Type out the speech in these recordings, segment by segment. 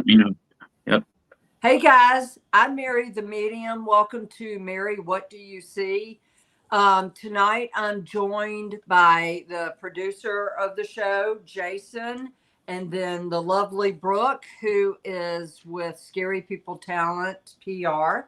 me know. Yep. Hey guys, I'm Mary the Medium. Welcome to Mary, What Do You See? Tonight I'm joined by the producer of the show, Jason, and then the lovely Brooke, who is with Scary People Talent PR.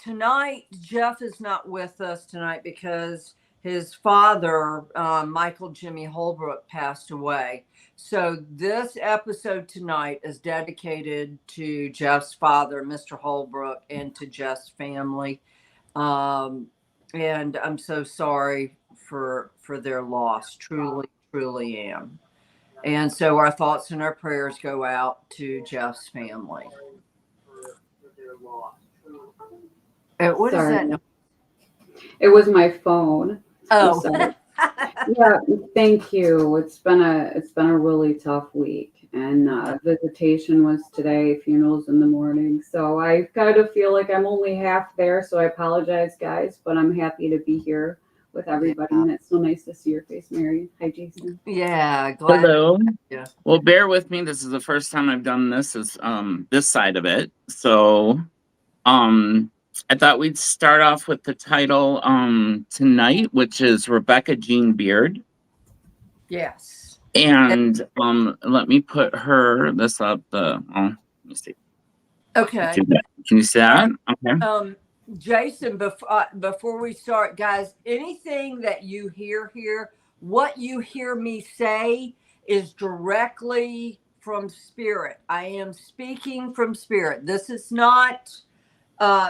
Tonight, Jeff is not with us tonight because his father, Michael Jimmy Holbrook, passed away. So this episode tonight is dedicated to Jeff's father, Mr. Holbrook, and to Jeff's family. And I'm so sorry for their loss. Truly, truly am. And so our thoughts and our prayers go out to Jeff's family. What is that? It was my phone. Oh, yeah. Thank you. It's been a really tough week, and visitation was today, funerals in the morning. So I kind of feel like I'm only half there. So I apologize, guys, but I'm happy to be here with everybody, and it's so nice to see your face, Mary. Hi, Jason. Yeah, glad. Hello. Yeah. Well, bear with me. This is the first time I've done this. Is this side of it. So, I thought we'd start off with the title tonight, which is Rebecca Jean Beard. Yes. And let me put this up. Let me see. Okay. Can you see that? Okay. Jason, before we start, guys, anything that you hear here, what you hear me say is directly from spirit. I am speaking from spirit. This is not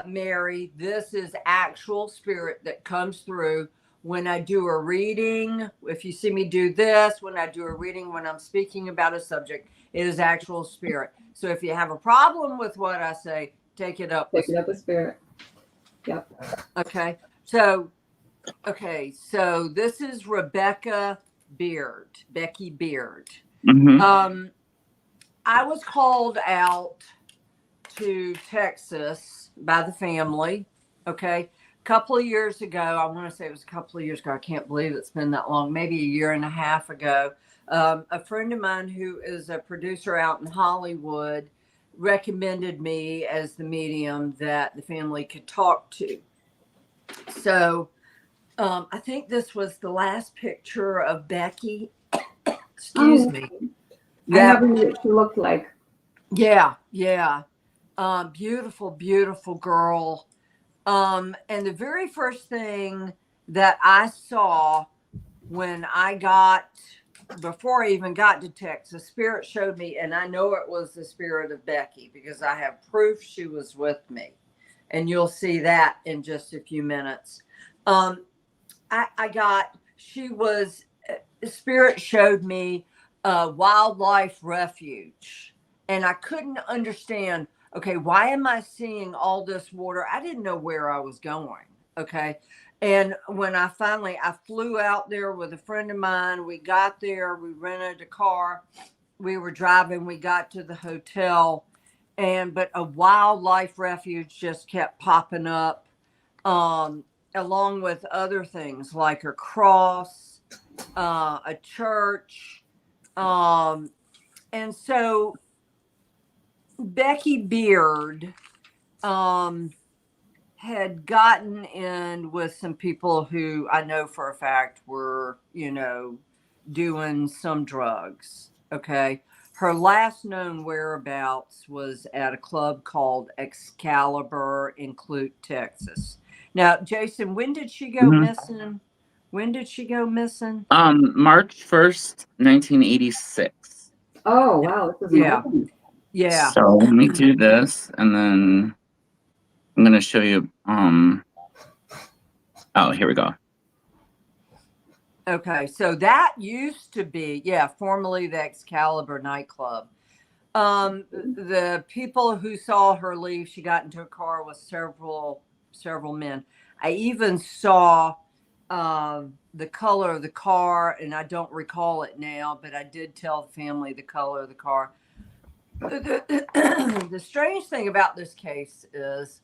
Mary. This is actual spirit that comes through when I do a reading. If you see me do this, when I do a reading, when I'm speaking about a subject, it is actual spirit. So if you have a problem with what I say, take it up. Take it up with spirit. Yep. Okay. So this is Rebecca Beard, Becky Beard. Mm-hmm. I was called out to Texas by the family. Okay. A couple of years ago, I want to say it was a couple of years ago. I can't believe it's been that long, maybe a year and a half ago. A friend of mine who is a producer out in Hollywood recommended me as the medium that the family could talk to. So I think this was the last picture of Becky. Excuse me. I never knew what she looked like. Yeah. Beautiful, beautiful girl. And the very first thing that I saw before I even got to Texas, Spirit showed me, and I know it was the spirit of Becky because I have proof she was with me. And you'll see that in just a few minutes. Spirit showed me a wildlife refuge. And I couldn't understand, okay, why am I seeing all this water? I didn't know where I was going, okay? And when I flew out there with a friend of mine. We got there, we rented a car. We were driving, we got to the hotel. But a wildlife refuge just kept popping up, along with other things like a cross, a church. And so Becky Beard had gotten in with some people who I know for a fact were, doing some drugs. Okay. Her last known whereabouts was at a club called Excalibur in Clute, Texas. Now, Jason, when did she go missing? When did she go missing? March 1st, 1986. Oh, wow. This is amazing. Yeah. So let me do this, and then I'm going to show you. Oh, here we go. Okay, so that used to be, formerly the Excalibur nightclub. The people who saw her leave, she got into a car with several men. I even saw the color of the car, and I don't recall it now, but I did tell the family the color of the car. The strange thing about this case is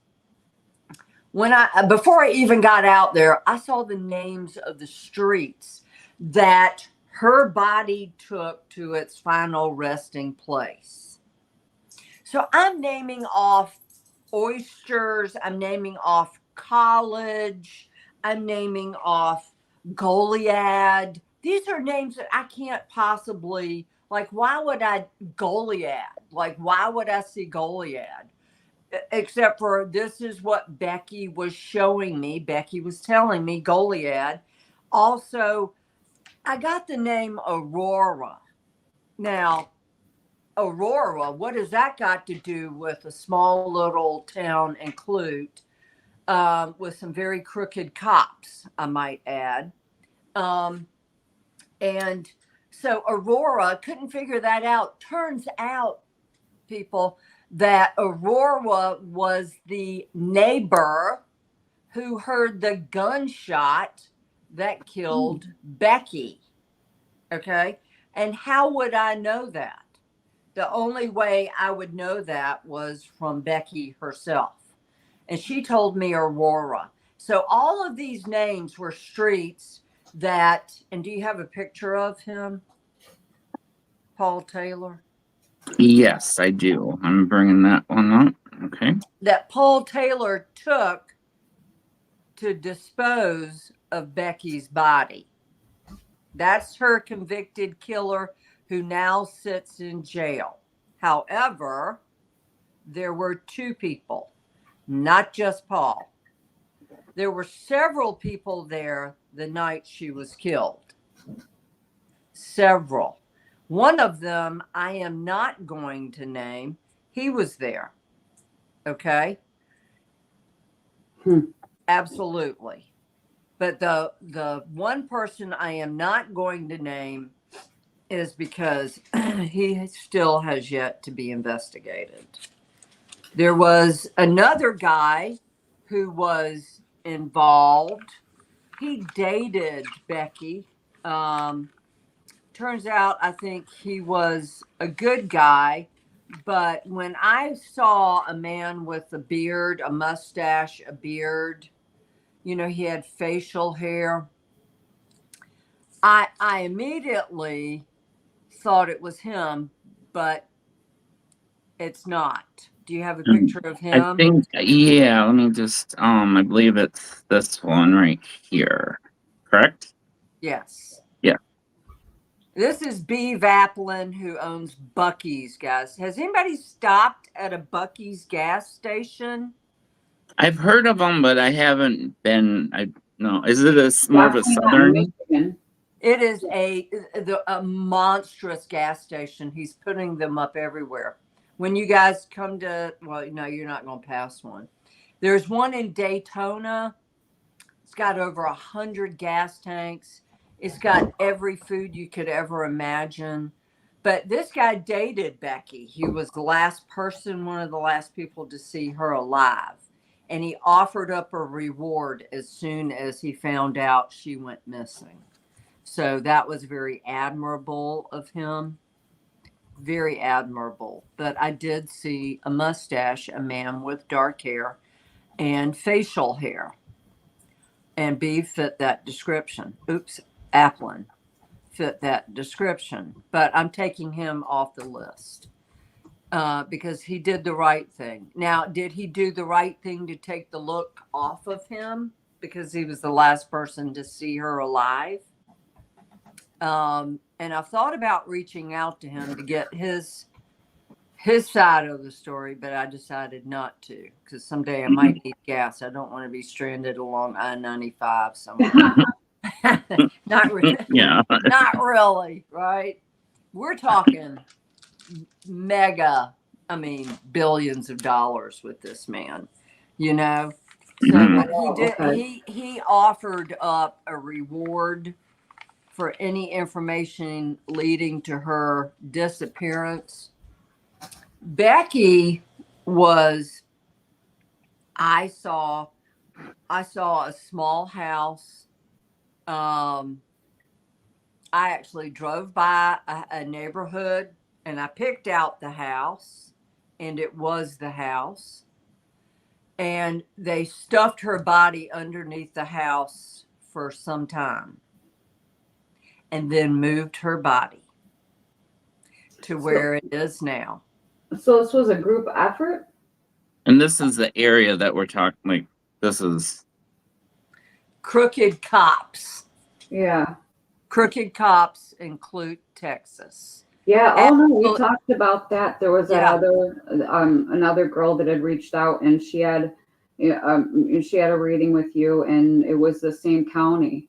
before I even got out there, I saw the names of the streets that her body took to its final resting place. So I'm naming off oysters. I'm naming off college. I'm naming off Goliad. These are names that I can't possibly, like, why would I Goliad? Like, why would I see Goliad? Except for this is what Becky was showing me. Becky was telling me Goliad. Also, I got the name Aurora. Now, Aurora, what has that got to do with a small little town in Clute with some very crooked cops, I might add? And so Aurora couldn't figure that out. Turns out, people, that Aurora was the neighbor who heard the gunshot that killed Becky. Okay. And how would I know that? The only way I would know that was from Becky herself. And she told me Aurora. So all of these names were streets that, and do you have a picture of him, Paul Taylor? Yes, I do. I'm bringing that one up. Okay. That Paul Taylor took to dispose of Becky's body. That's her convicted killer who now sits in jail. However, there were two people, not just Paul. There were several people there the night she was killed. Several. One of them I am not going to name. He was there. Okay? Absolutely. But the one person I am not going to name is because he still has yet to be investigated. There was another guy who was involved. He dated Becky. Turns out I think he was a good guy. But when I saw a man with a beard, a mustache, a beard, you know, he had facial hair, I immediately thought it was him, but it's not. Do you have a picture of I him? think, yeah, let me just, I believe it's this one right here. Correct? Yes. Yeah. This is B. Vaplin, who owns Buc-ee's, guys. Has anybody stopped at a Buc-ee's gas station? I've heard of them, but I haven't been, no, is it more of a Definitely not in southern? Michigan. It is a monstrous gas station. He's putting them up everywhere. When you guys come to, well, no, you're not going to pass one. There's one in Daytona. It's got over 100 gas tanks. It's got every food you could ever imagine. But this guy dated Becky. He was the last person, one of the last people to see her alive. And he offered up a reward as soon as he found out she went missing. So that was very admirable of him. Very admirable. But I did see a mustache, a man with dark hair and facial hair. And B fit that description. Oops, Applin fit that description. But I'm taking him off the list because he did the right thing. Now, did he do the right thing to take the look off of him because he was the last person to see her alive? And I've thought about reaching out to him to get his side of the story, but I decided not to because someday I might need gas. I don't want to be stranded along I-95 somewhere. Not really. Yeah. Not really, right? We're talking billions of dollars with this man, you know. So but he did. He offered up a reward for any information leading to her disappearance. Becky was, I saw a small house. I actually drove by a neighborhood and I picked out the house, and it was the house. And they stuffed her body underneath the house for some time and then moved her body to where it is now. So this was a group effort? And this is the area that we're talking, like, this is, Crooked cops. Yeah. Crooked cops in Clute, Texas. Yeah, oh no, we Absolute- talked about that. There was that Yeah. other another girl that had reached out, and she had a reading with you, and it was the same county.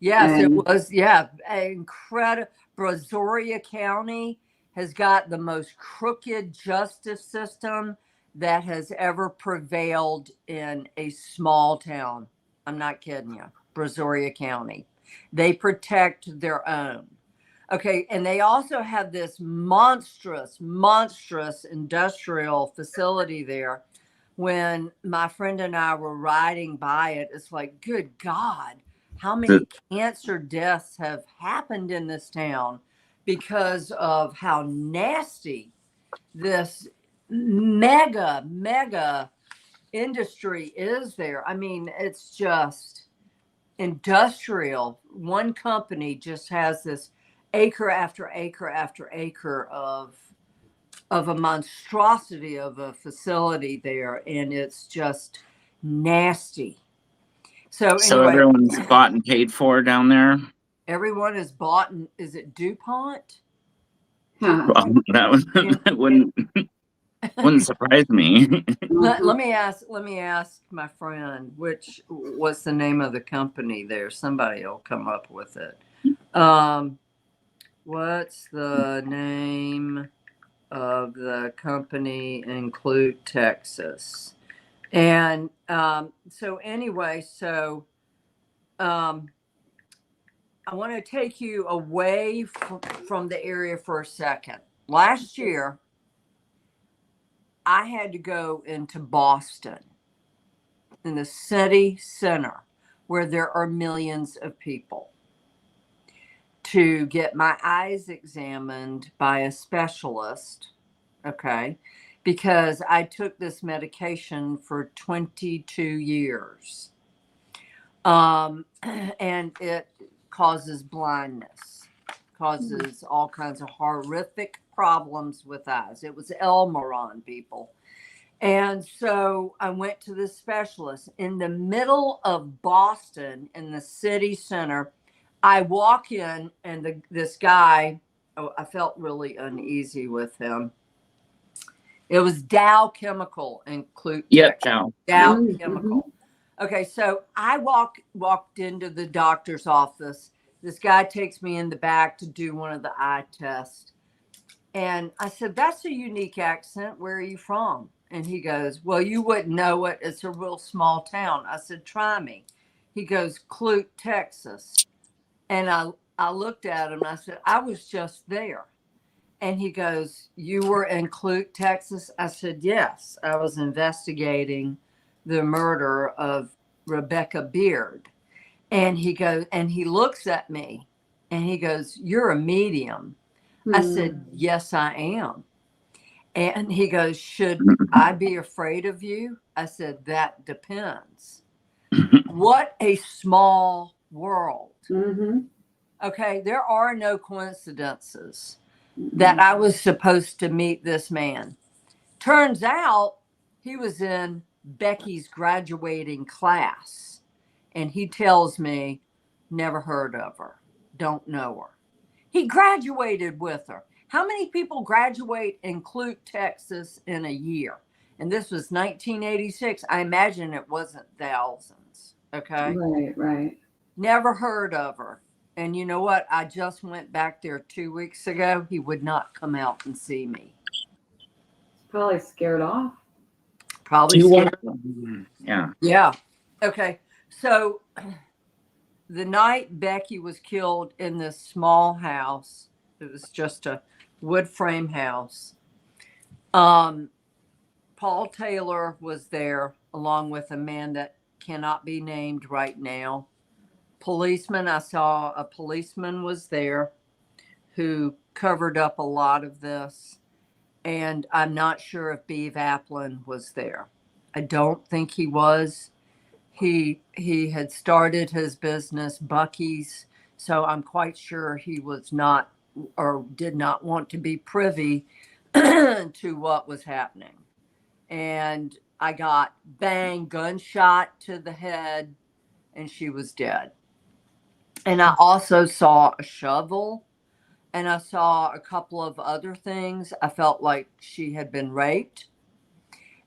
Yes, it And was. Yeah, incredible. Brazoria County has got the most crooked justice system that has ever prevailed in a small town. I'm not kidding you. Brazoria County. They protect their own. Okay, and they also have this monstrous industrial facility there. When my friend and I were riding by it, it's like, good God, how many cancer deaths have happened in this town because of how nasty this mega industry is there. I mean, it's just industrial. One company just has this acre after acre after acre of a monstrosity of a facility there, and it's just nasty. So so anyway, everyone's bought and paid for down there. everyone is bought. And is it DuPont? huh. Well, that wouldn't surprise me. Let me ask my friend, which what's the name of the company there? Somebody will come up with it. What's the name of the company in Clute, Texas? And so anyway, I want to take you away from the area for a second. Last year, I had to go into Boston, in the city center, where there are millions of people, to get my eyes examined by a specialist, okay? Because I took this medication for 22 years. And it causes blindness, causes all kinds of horrific problems with eyes. It was Elmeron, people. And so I went to this specialist in the middle of Boston in the city center. I walk in, and this guy, I felt really uneasy with him. It was Dow Chemical in Clute. Yep, Dow Mm-hmm. Chemical. Okay, so I walked into the doctor's office. This guy takes me in the back to do one of the eye tests. And I said, that's a unique accent. Where are you from? And he goes, well, you wouldn't know it. It's a real small town. I said, try me. He goes, Clute, Texas. And I looked at him and I said, I was just there. And he goes, you were in Clute, Texas? I said, yes. I was investigating the murder of Rebecca Beard. And he goes, and he looks at me and he goes, you're a medium. I said, yes, I am. And he goes, should I be afraid of you? I said, that depends. What a small world. Mm-hmm. Okay, there are no coincidences that I was supposed to meet this man. Turns out he was in Becky's graduating class. And he tells me, never heard of her, don't know her. He graduated with her. How many people graduate in Clute, Texas in a year? And this was 1986. I imagine it wasn't thousands. Okay. Right. Never heard of her. And you know what? I just went back there 2 weeks ago. He would not come out and see me. Probably scared off. Probably scared. Yeah. Yeah. Okay. So the night Becky was killed in this small house, it was just a wood frame house. Paul Taylor was there along with a man that cannot be named right now. Policeman, I saw a policeman was there who covered up a lot of this. And I'm not sure if Beav Applin was there. I don't think he was. He had started his business, Bucky's, so I'm quite sure he was not or did not want to be privy to what was happening. And I got bang, gunshot to the head, and she was dead. And I also saw a shovel, and I saw a couple of other things. I felt like she had been raped,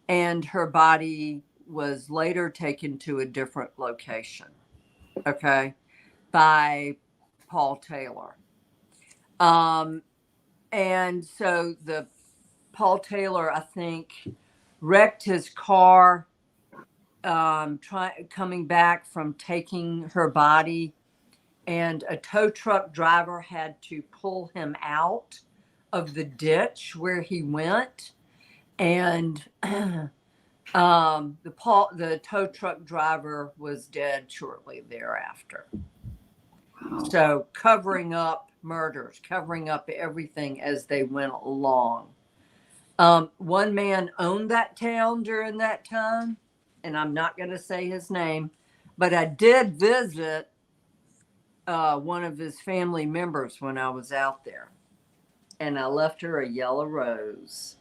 and her body was later taken to a different location, okay, by Paul Taylor. And so the Paul Taylor, I think, wrecked his car, coming back from taking her body, and a tow truck driver had to pull him out of the ditch where he went, and the tow truck driver was dead shortly thereafter. Wow. So covering up murders, covering up everything as they went along. One man owned that town during that time, and I'm not going to say his name, but I did visit one of his family members when I was out there, and I left her a yellow rose.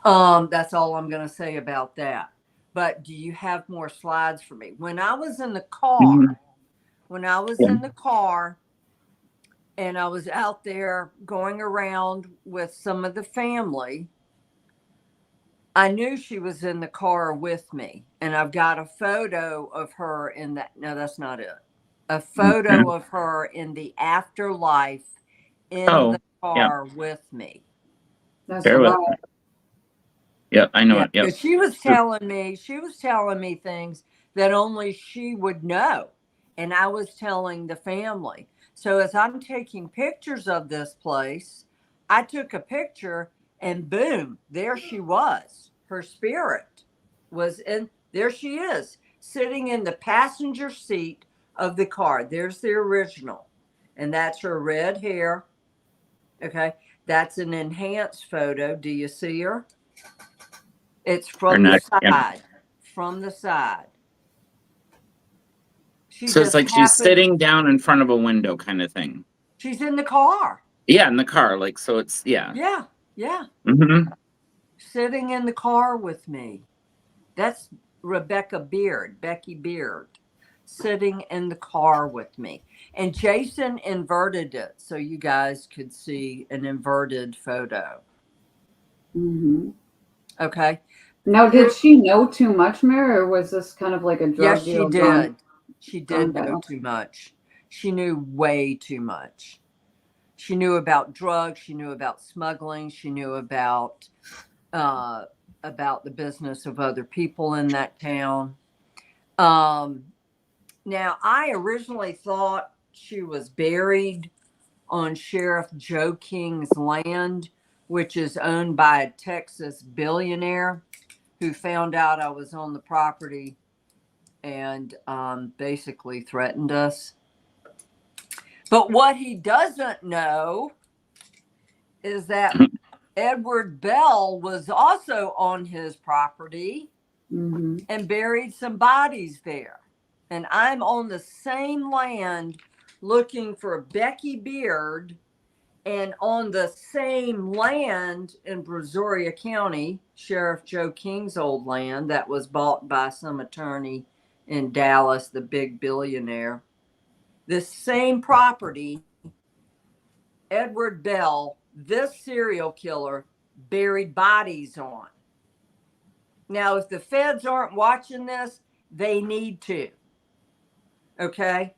That's all I'm going to say about that. But do you have more slides for me? When I was in the car, in the car, and I was out there going around with some of the family, I knew she was in the car with me, and I've got a photo of her in that. No, that's not it. A photo of her in the afterlife in the car with me. That's a lot. Yep, I know it. Yep. But she was telling me things that only she would know. And I was telling the family. So as I'm taking pictures of this place, I took a picture, and boom, there she was. Her spirit was in, there she is, sitting in the passenger seat of the car. There's the original. And that's her red hair. Okay. That's an enhanced photo. Do you see her? It's from the side. Yeah. From the side. So it's like she's sitting down in front of a window kind of thing. She's in the car. Yeah, in the car. Like, so it's, yeah. Yeah, yeah. Mm-hmm. Sitting in the car with me. That's Becky Beard, sitting in the car with me. And Jason inverted it so you guys could see an inverted photo. Mm-hmm. Okay. Now, did she know too much, Mary, or was this kind of like a drug Yes, deal? she did. She did know too much. She knew way too much. She knew about drugs. She knew about smuggling. She knew about the business of other people in that town. Now, I originally thought she was buried on Sheriff Joe King's land, which is owned by a Texas billionaire who found out I was on the property and basically threatened us. But what he doesn't know is that Edward Bell was also on his property and buried some bodies there. And I'm on the same land looking for Becky Beard, and on the same land in Brazoria County, Sheriff Joe King's old land that was bought by some attorney in Dallas, the big billionaire. This same property, Edward Bell, this serial killer, buried bodies on. Now, if the feds aren't watching this, they need to. Okay?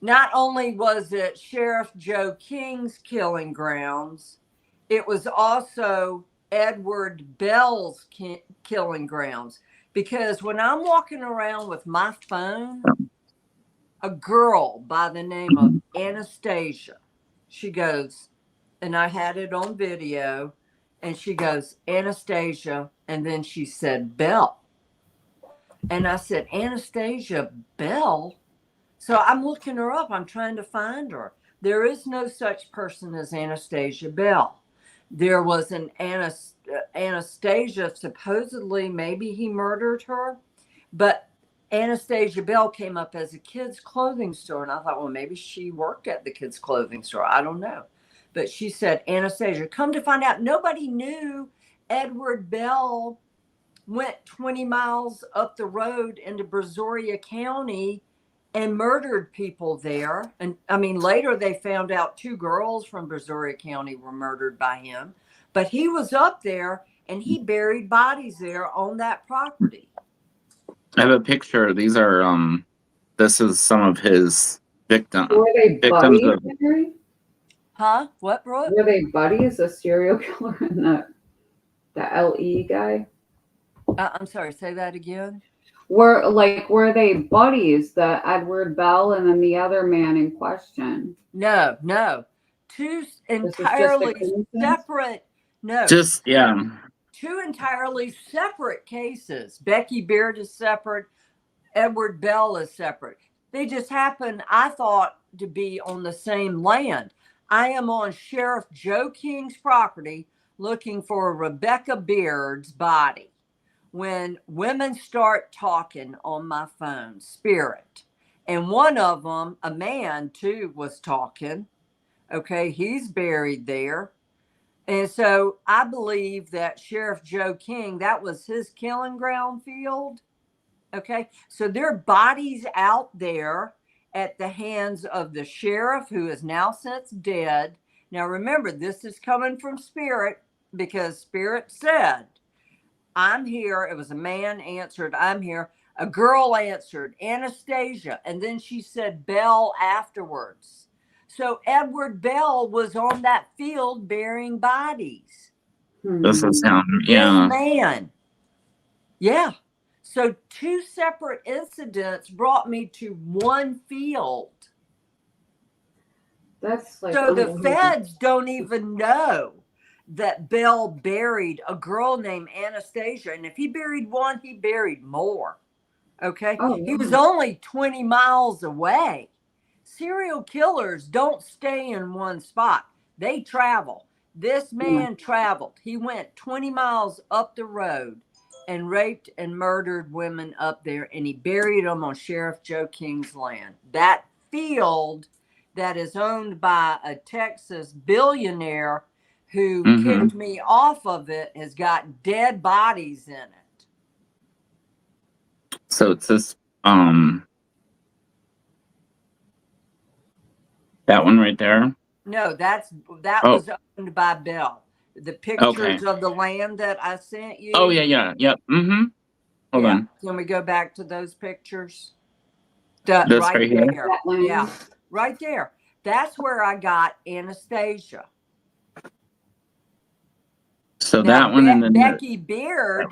Not only was it Sheriff Joe King's killing grounds, it was also Edward Bell's killing grounds. Because when I'm walking around with my phone, a girl by the name of Anastasia, she goes, and I had it on video, and she goes, Anastasia, and then she said, Bell. And I said, Anastasia Bell? So I'm looking her up. I'm trying to find her. There is no such person as Anastasia Bell. There was an Anastasia, supposedly, maybe he murdered her, but Anastasia Bell came up as a kids' clothing store. And I thought, well, maybe she worked at the kids' clothing store. I don't know. But she said, Anastasia, come to find out, nobody knew Edward Bell went 20 miles up the road into Brazoria County and murdered people there. And I mean, later they found out 2 girls from Brazoria County were murdered by him. But he was up there and he buried bodies there on that property. I have a picture. These are this is some of his victims. Were they Victims buddies, of Mary? Huh? What, Brooke? Were they buddies, a serial killer and the LE guy? I'm sorry, say that again. Were they buddies, the Edward Bell and then the other man in question? No. 2 entirely separate. No. just yeah. 2 entirely separate cases. Becky Beard is separate. Edward Bell is separate. They just happen, I thought, to be on the same land. I am on Sheriff Joe King's property looking for Rebecca Beard's body. When women start talking on my phone, Spirit, and one of them, a man too, was talking. Okay, he's buried there. And so I believe that Sheriff Joe King, that was his killing ground field. Okay, so there are bodies out there at the hands of the sheriff, who is now since dead. Now remember, this is coming from Spirit, because Spirit said, I'm here. It was a man answered, I'm here. A girl answered, Anastasia. And then she said Bell afterwards. So Edward Bell was on that field burying bodies. This is him. Yeah. This man. Yeah. So 2 separate incidents brought me to one field. That's like, so the feds don't even know that Bell buried a girl named Anastasia. And if he buried one, he buried more. Okay. Oh, He was only 20 miles away. Serial killers don't stay in one spot. They travel. This man traveled. He went 20 miles up the road and raped and murdered women up there. And he buried them on Sheriff Joe King's land. That field that is owned by a Texas billionaire who kicked me off of it has got dead bodies in it. So it's this that one right there. No, that was owned by Bell. The pictures of the land that I sent you. Oh yeah. Yep. Hold on. Can we go back to those pictures? This right here? There. Yeah, right there. That's where I got Anastasia. So now, that one and then Becky Beard.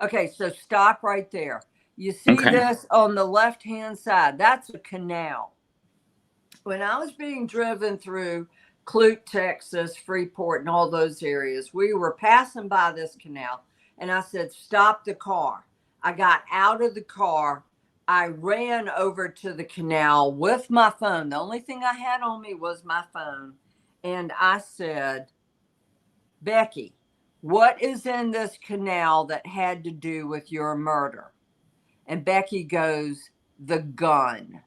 Okay, so stop right there. You see this on the left-hand side. That's a canal. When I was being driven through Clute, Texas, Freeport, and all those areas, we were passing by this canal, and I said, stop the car. I got out of the car. I ran over to the canal with my phone. The only thing I had on me was my phone. And I said, Becky, what is in this canal that had to do with your murder? And Becky goes, the gun.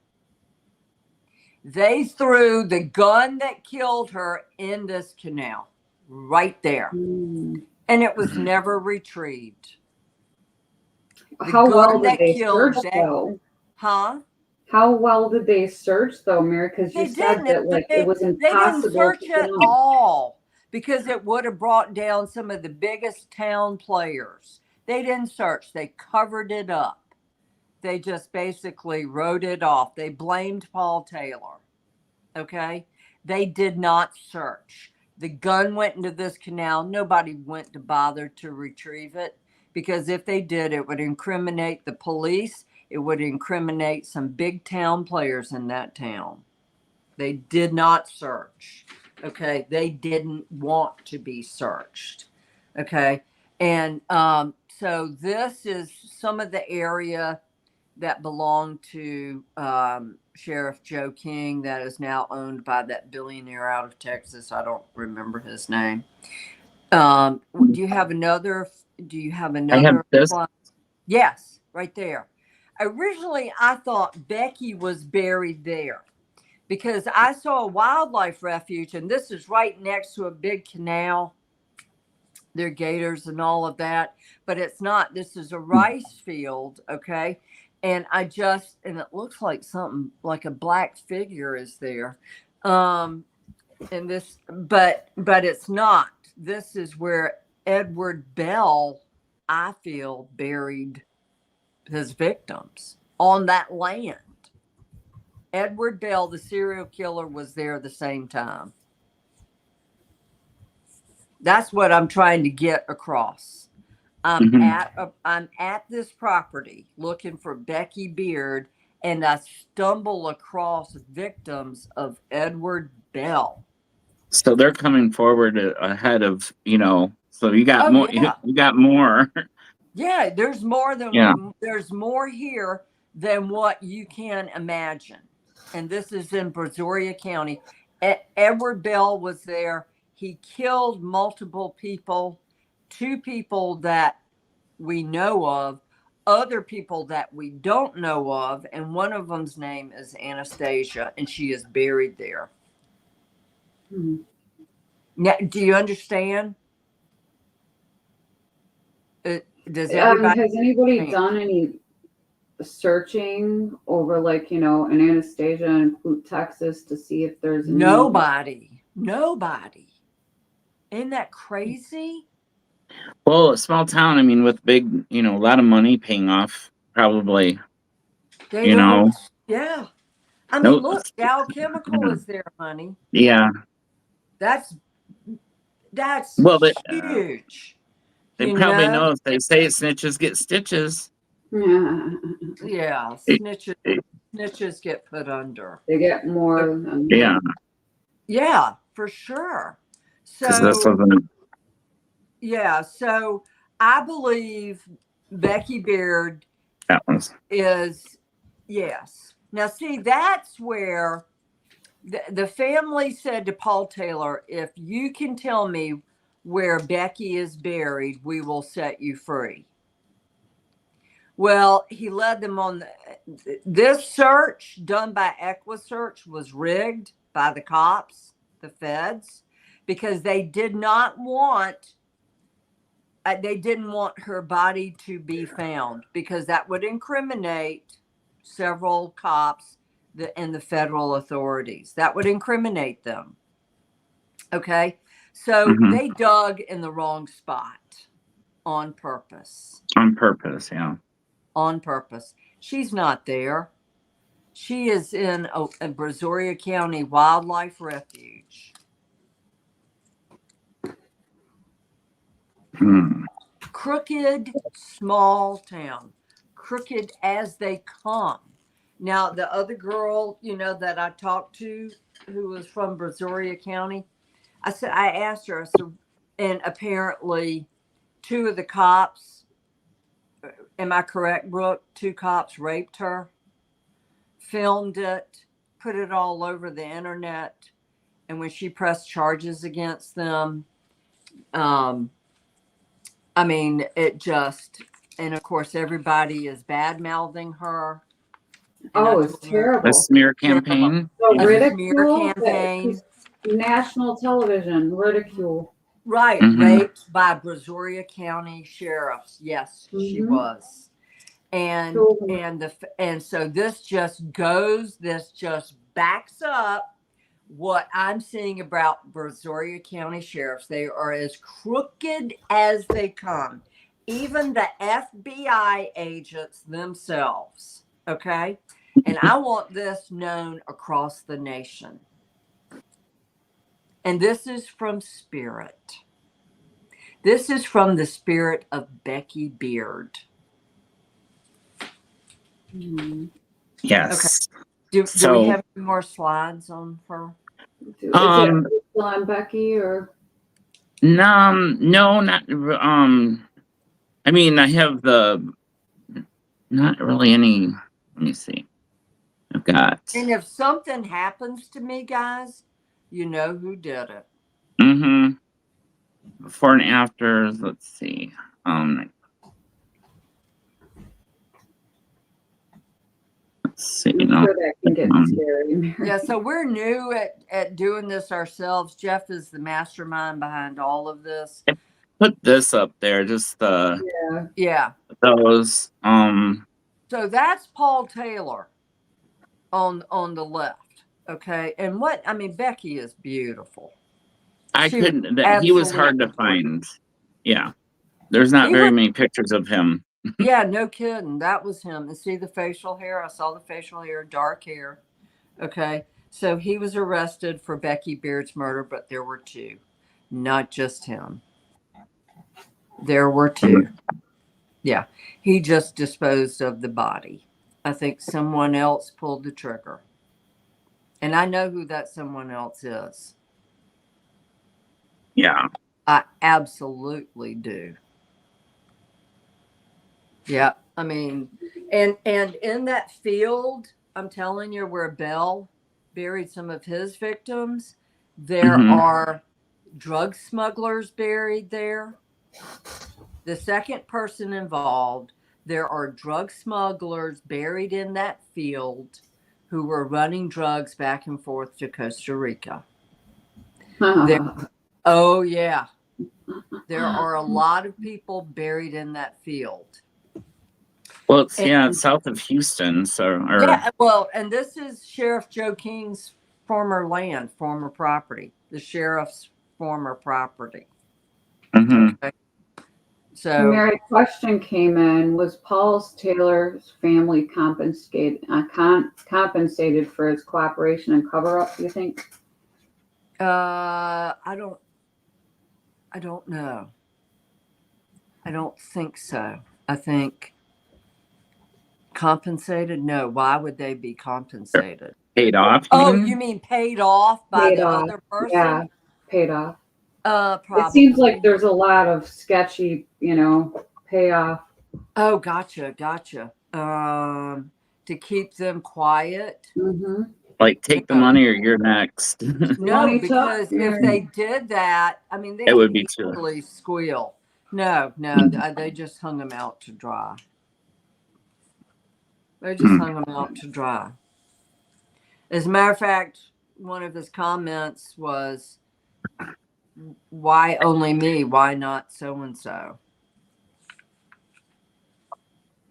They threw the gun that killed her in this canal right there. And it was never retrieved. How well did they search, though? Huh? How well did they search, though, Mary? Because you said that it was impossible. They didn't search at all, because it would have brought down some of the biggest town players. They didn't search. They covered it up. They just basically wrote it off. They blamed Paul Taylor. Okay? They did not search. The gun went into this canal. Nobody went to bother to retrieve it, because if they did, it would incriminate the police. It would incriminate some big town players in that town. They did not search. Okay? They didn't want to be searched. Okay? And so this is some of the area that belonged to Sheriff Joe King that is now owned by that billionaire out of Texas. I don't remember his name. Do you have another? I have this. Yes, right there. Originally, I thought Becky was buried there. because I saw a wildlife refuge, and this is right next to a big canal. There are gators and all of that, but it's not. This is a rice field, okay? And and it looks like something like a black figure is there. And this, but it's not. This is where Edward Bell, I feel, buried his victims on that land. Edward Bell, the serial killer, was there at the same time. That's what I'm trying to get across. I'm at this property looking for Becky Beard, and I stumble across victims of Edward Bell. So they're coming forward ahead of, so you got more, Yeah. you got more. Yeah, there's more than there's more here than what you can imagine. And this is in Brazoria County. Edward Bell was there. He killed multiple people, 2 people that we know of, other people that we don't know of, and one of them's name is Anastasia, and she is buried there. Hmm. Now, do you understand? Does everybody? Has anybody done any searching over, like, in Anastasia and Clute, Texas, to see if there's Nobody. Isn't that crazy? Well, a small town, I mean, with big, a lot of money paying off, probably. They don't. Yeah. I mean, Nope. look, Dow Chemical is there, honey. Yeah. That's Well, huge. They probably know if they say snitches get stitches. Yeah, snitches get put under. They get more than Yeah, for sure. So this wasn't. Yeah, so I believe Becky Beard is, yes. Now, see, that's where the family said to Paul Taylor, if you can tell me where Becky is buried, we will set you free. Well, he led them on this search done by EquiSearch was rigged by the cops, the feds, because they didn't want her body to be found, because that would incriminate several cops and the federal authorities. That would incriminate them. Okay. So they dug in the wrong spot on purpose. On purpose, yeah. On purpose. She's not there. She is in a Brazoria County Wildlife Refuge. Crooked, small town. Crooked as they come. Now, the other girl, that I talked to, who was from Brazoria County, I asked her, and apparently 2 of the cops, am I correct, Brooke? 2 cops raped her, filmed it, put it all over the internet. And when she pressed charges against them, I mean, and of course, everybody is bad mouthing her. It's terrible. A smear campaign. A ridicule campaign. National television ridicule. Right, raped by Brazoria County sheriffs. Yes, she was. And so this just backs up what I'm seeing about Brazoria County sheriffs. They are as crooked as they come. Even the FBI agents themselves. Okay. And I want this known across the nation. And this is from Spirit. This is from the spirit of Becky Beard. Yes. Okay. Do we have any more slides on her? Is it still on Becky or? No, not. I mean, I have not really any. Let me see. I've got. And if something happens to me, guys, you know who did it. Before and after. Let's see. Let's see. you know. sure that can get Um, scary. Mary. Yeah, so we're new at doing this ourselves. Jeff is the mastermind behind all of this. Put this up there, just Yeah. Yeah. those. So that's Paul Taylor on the left. Okay. And what I mean, Becky is beautiful. I She was couldn't. He was hard to absolutely find. Yeah, there's not He very was, many pictures of him. yeah, no kidding. That was him. And see the facial hair? I saw the facial hair, dark hair. Okay. So he was arrested for Becky Beard's murder, but there were two, not just him. There were two. Yeah. He just disposed of the body. I think someone else pulled the trigger. And I know who that someone else is. Yeah. I absolutely do. Yeah. I mean, and in that field, I'm telling you, where Bell buried some of his victims, there are drug smugglers buried there. The second person involved, there are drug smugglers buried in that field who were running drugs back and forth to Costa Rica. Oh, yeah. There are a lot of people buried in that field. Well, it's south of Houston, so yeah. Well, and this is Sheriff Joe King's former land, former property, the sheriff's former property. Okay. So, Mary, question came in: was Paul Taylor's family compensated for his cooperation and cover up? Do you think? I don't know. I don't think so. I think compensated. No, why would they be compensated? paid off. Oh, you mean paid off by the other person? Yeah, paid off. Probably. It seems like there's a lot of sketchy, payoff. Oh, gotcha. To keep them quiet. Mm-hmm. Like, take the money or you're next. No, because if they did that, I mean, they it would be totally squeal. No, they just hung them out to dry. They just hung them out to dry. As a matter of fact, one of his comments was, "Why only me? Why not so and so?"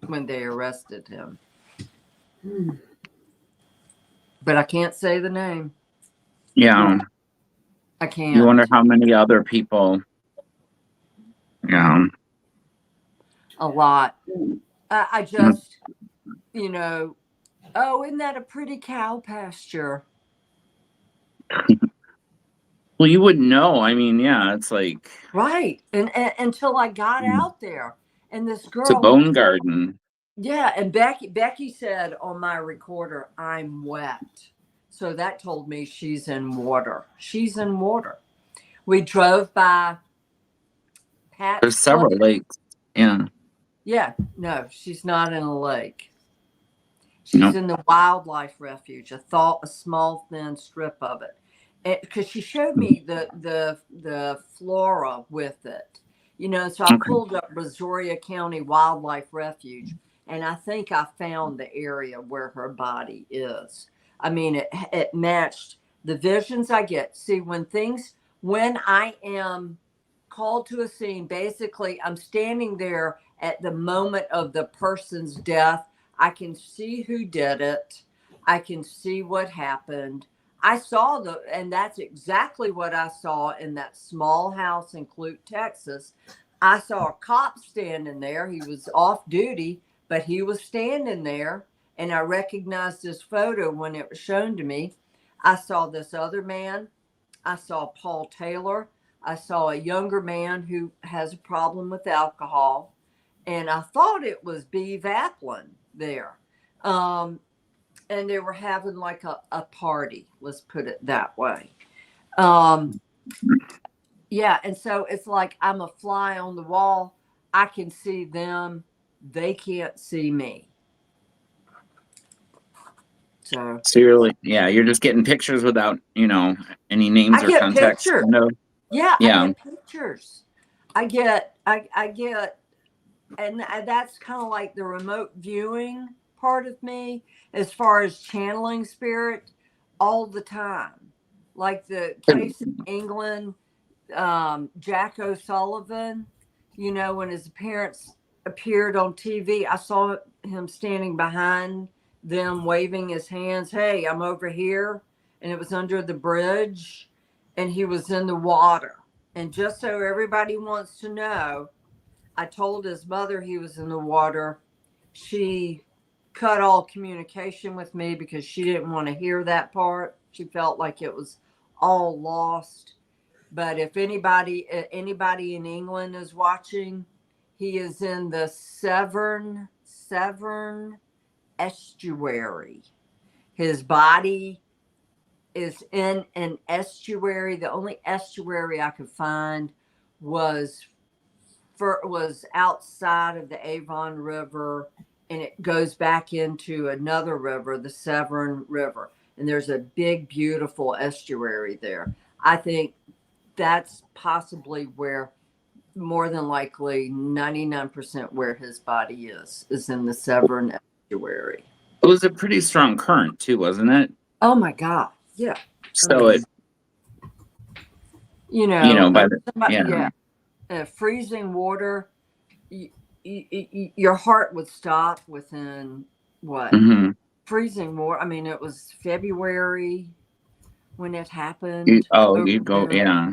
When they arrested him. But I can't say the name. Yeah. I can't. You wonder how many other people. Yeah. A lot. I just, oh, isn't that a pretty cow pasture? Well, you wouldn't know. I mean, yeah, it's like. Right. And until I got out there. And this girl. It's a bone garden. Yeah. And Becky said on my recorder, "I'm wet." So that told me she's in water. She's in water. We drove by Pat's There's several lakes. Yeah. Yeah. No, she's not in a lake. She's in the wildlife refuge. I thought a small thin strip of it. Because she showed me the flora with it. So I pulled up Brazoria County Wildlife Refuge, and I think I found the area where her body is. I mean, it matched the visions I get. See, when I am called to a scene, basically I'm standing there at the moment of the person's death. I can see who did it. I can see what happened. I saw and that's exactly what I saw in that small house in Clute, Texas. I saw a cop standing there. He was off duty, but he was standing there, and I recognized his photo when it was shown to me. I saw this other man. I saw Paul Taylor. I saw a younger man who has a problem with alcohol, and I thought it was B. Vaplin there. And they were having like a party, let's put it that way. Yeah, and so it's like I'm a fly on the wall. I can see them. They can't see me. So you're just getting pictures without, any names or contacts. Pictures. Yeah, I get pictures. I get, and that's kind of like the remote viewing. part of me as far as channeling spirit all the time. Like the case in England, Jack O'Sullivan, when his parents appeared on TV, I saw him standing behind them waving his hands. Hey, I'm over here. And it was under the bridge and he was in the water. And just so everybody wants to know, I told his mother he was in the water. She cut all communication with me because she didn't want to hear that part. She felt like it was all lost. But if anybody in England is watching, he is in the Severn estuary. His body is in an estuary. The only estuary I could find was outside of the Avon River, and it goes back into another river, the Severn River. And there's a big, beautiful estuary there. I think that's possibly where, more than likely, 99% where his body is in the Severn estuary. It was a pretty strong current too, wasn't it? Oh my God. Yeah. So freezing water, your heart would stop within what? Mm-hmm. Freezing water. I mean, it was February when it happened. You go, yeah.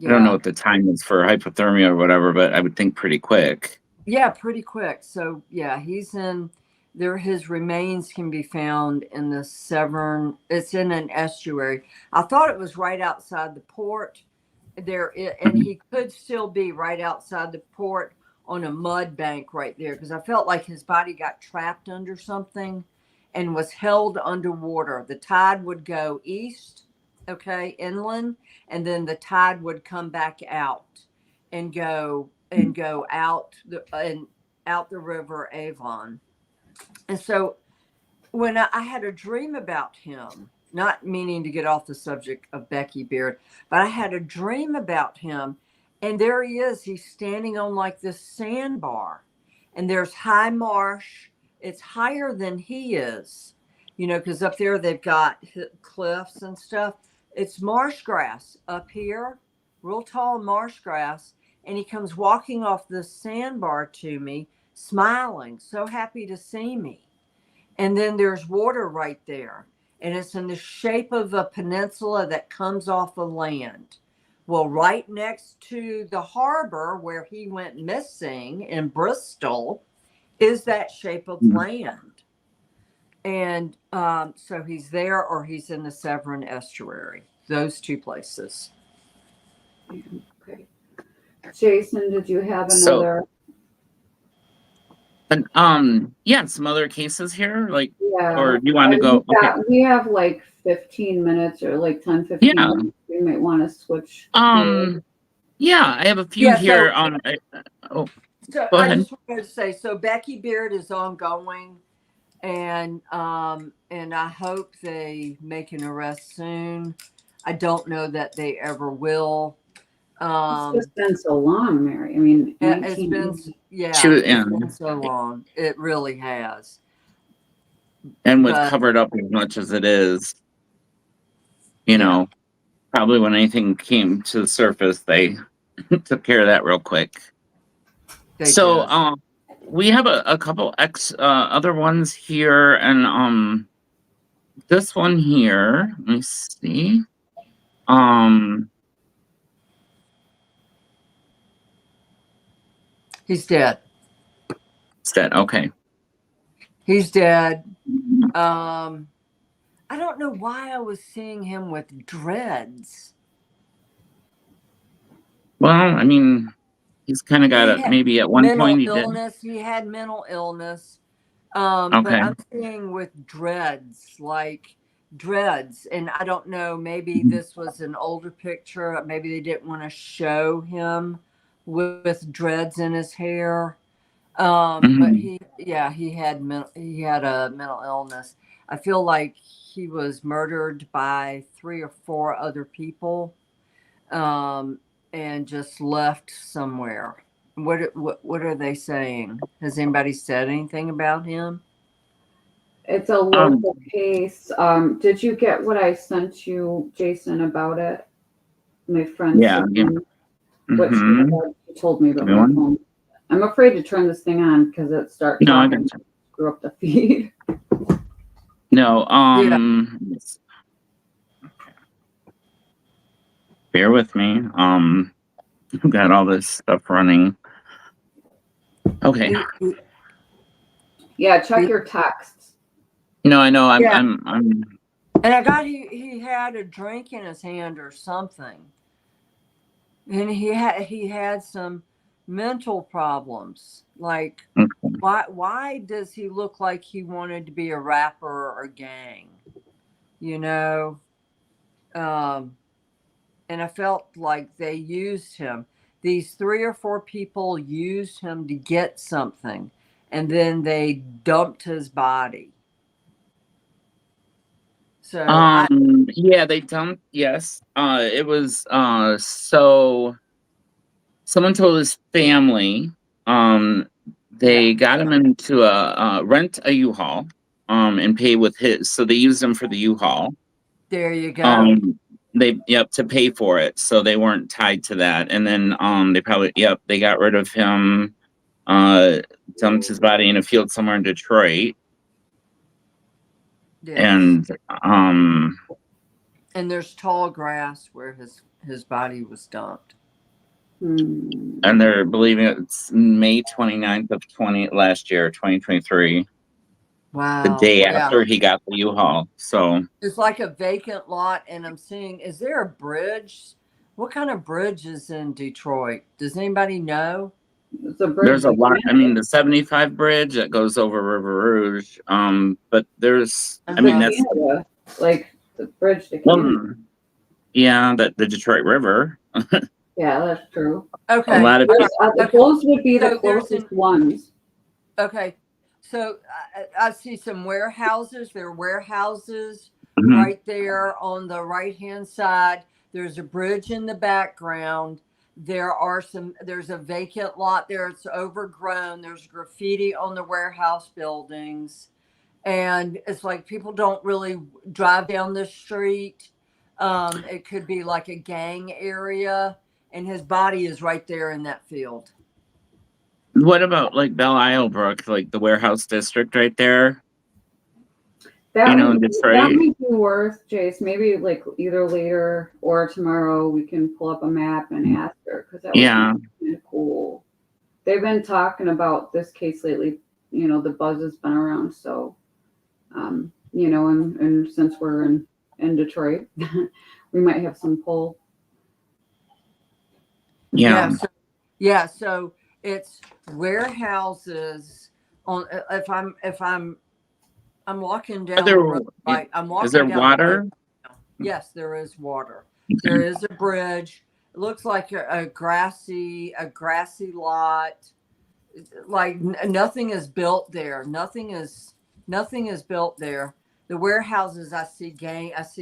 I don't know what the time is for hypothermia or whatever, but I would think pretty quick. Yeah, pretty quick. So yeah, he's in there. His remains can be found in the Severn. It's in an estuary. I thought it was right outside the port there, and he could still be right outside the port on a mud bank right there, because I felt like his body got trapped under something and was held underwater. The tide would go east, inland, and then the tide would come back out and go out the river Avon. And so when I had a dream about him, not meaning to get off the subject of Becky Beard, but I had a dream about him, and there he is. He's standing on like this sandbar, and there's high marsh. It's higher than he is, because up there they've got cliffs and stuff. It's marsh grass up here, real tall marsh grass. And he comes walking off the sandbar to me, smiling, so happy to see me. And then there's water right there. And it's in the shape of a peninsula that comes off the land. Well, right next to the harbor where he went missing in Bristol is that shape of land. And so he's there, or he's in the Severn estuary. Those two places. Okay. Jason, did you have another? Some other cases here, or do you want to go? We have like 15 minutes or like 10, 15 minutes. We might want to switch. I have a few here. So I just wanted to say, so Becky Beard is ongoing, and I hope they make an arrest soon. I don't know that they ever will. It's just been so long, Mary. I mean, it's been so long. It really has. And covered up as much as it is, probably when anything came to the surface, they took care of that real quick. We have a couple other ones here, and this one here, let me see. He's dead. He's dead. Okay. He's dead. I don't know why I was seeing him with dreads. Well, I mean, he's kind of got maybe at one point he illness. He had mental illness. But I'm seeing with dreads, and I don't know, maybe this was an older picture. Maybe they didn't want to show him with dreads in his hair. But he had a mental illness. I feel like he was murdered by 3 or 4 other people, and just left somewhere. What are they saying? Has anybody said anything about him? It's a local case. Did you get what I sent you, Jason, about it? My friend Yeah. sent Yeah. me what she told me about Give me my one. phone. I'm afraid to turn this thing on because it starts No, I talking. got you. Screw up the feed. No. Bear with me. I've got all this stuff running. Okay. Yeah, check your texts. No, I know. Yeah. I'm. And I got he had a drink in his hand or something, and he had some mental problems. Like, why does he look like he wanted to be a rapper or gang? You know, and I felt like they used him. These 3 or 4 people used him to get something, and then they dumped his body. So Yeah, they dumped. Yes. It was. So someone told his family. They got him into a rent a U-Haul. And pay with his. So they used him for the U-Haul. there you go. To pay for it, so they weren't tied to that. And then they probably they got rid of him, dumped his body in a field somewhere in Detroit. Yes. And there's tall grass where his body was dumped. and they're believing it's May 29th of last year, 2023. Wow. The day after he got the U-Haul. So it's like a vacant lot, and I'm seeing, is there a bridge? What kind of bridge is in Detroit? Does anybody know? There's a lot. I mean, the 75 bridge that goes over River Rouge. But there's, I mean, that's Canada, like the bridge to Canada. Yeah, the Detroit River. Yeah, that's true. Okay. A lot of those would be the closest ones. Okay. So I see some warehouses. There are warehouses Mhm. right there on the right-hand side. There's a bridge in the background. There's a vacant lot there. It's overgrown. There's graffiti on the warehouse buildings. And it's like people don't really drive down the street. It could be like a gang area. And his body is right there in that field. What about like Belle Isle Brook, like the warehouse district right there? That in Detroit. That might be worth, Jace. Maybe like either later or tomorrow we can pull up a map and ask her, because that would be kind of cool. They've been talking about this case lately. You know, the buzz has been around. So, you know, and since we're in Detroit, we might have some pull. Yeah. So it's warehouses on. If I'm walking down the road, right? I'm walking. Is there down water? Yes, there is water. There is a bridge. It looks like a grassy lot. Like nothing is built there. Nothing is built there. The warehouses, I see